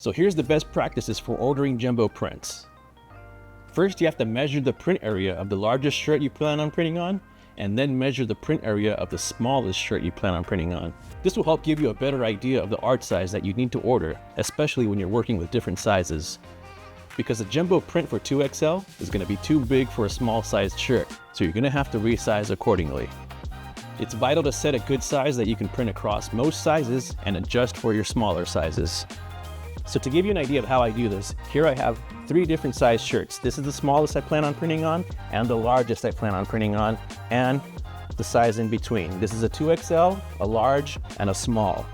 So here's the best practices for ordering jumbo prints. First, you have to measure the print area of the largest shirt you plan on printing on, and then measure the print area of the smallest shirt you plan on printing on. This will help give you a better idea of the art size that you need to order, especially when you're working with different sizes. Because a jumbo print for 2XL is going to be too big for a small sized shirt, so you're going to have to resize accordingly. It's vital to set a good size that you can print across most sizes and adjust for your smaller sizes. So to give you an idea of how I do this, here I have 3 different size shirts. This is the smallest I plan on printing on, and the largest I plan on printing on, and the size in between. This is a 2XL, a large, and a small.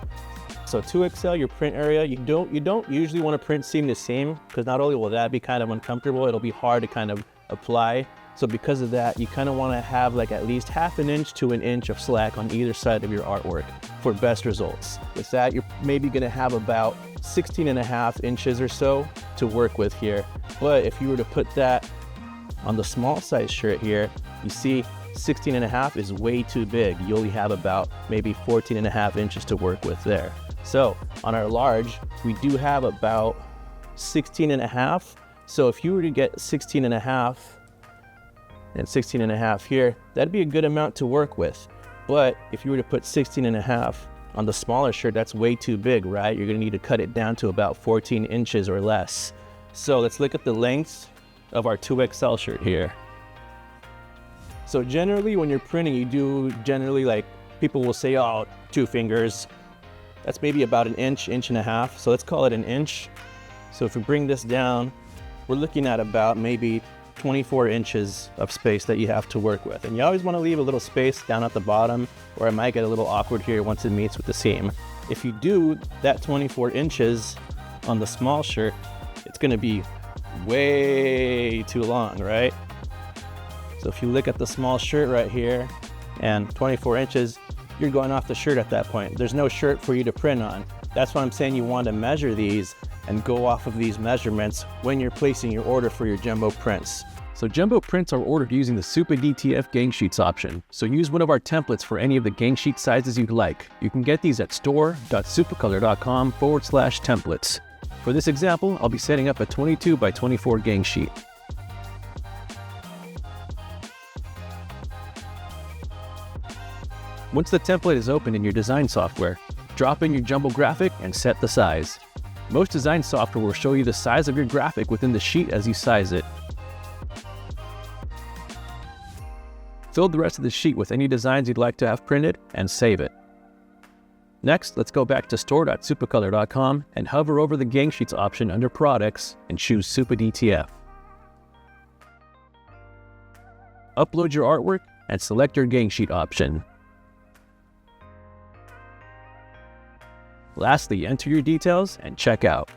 So 2XL, your print area, you don't usually want to print seam to seam, because not only will that be kind of uncomfortable, it'll be hard to kind of apply. So because of that, you kind of want to have like at least 1/2 inch to 1 inch of slack on either side of your artwork for best results. With that, you're maybe going to have about 16.5 inches or so to work with here. But if you were to put that on the small size shirt here, you see 16.5 is way too big. You only have about maybe 14.5 inches to work with there. So on our large, we do have about 16.5. So if you were to get 16.5 and 16.5 here, that'd be a good amount to work with. But if you were to put 16.5 on the smaller shirt, that's way too big, right? You're gonna need to cut it down to about 14 inches or less. So let's look at the length of our 2XL shirt here. So generally when you're printing, you do generally, like, people will say, oh, 2 fingers. That's maybe about 1 inch, 1.5 inches. So let's call it 1 inch. So if we bring this down, we're looking at about maybe 24 inches of space that you have to work with. And you always want to leave a little space down at the bottom, or it might get a little awkward here once it meets with the seam. If you do that 24 inches on the small shirt, it's going to be way too long, right? So if you look at the small shirt right here and 24 inches, you're going off the shirt at that point. There's no shirt for you to print on. That's why I'm saying you want to measure these and go off of these measurements when you're placing your order for your jumbo prints. So jumbo prints are ordered using the SupaDTF gang sheets option. So use one of our templates for any of the gang sheet sizes you'd like. You can get these at store.supacolor.com/templates. For this example, I'll be setting up a 22 by 24 gang sheet. Once the template is open in your design software, drop in your jumbo graphic and set the size. Most design software will show you the size of your graphic within the sheet as you size it. Fill the rest of the sheet with any designs you'd like to have printed and save it. Next, let's go back to store.supacolor.com and hover over the gang sheets option under products and choose SupaDTF. Upload your artwork and select your gang sheet option. Lastly, enter your details and check out.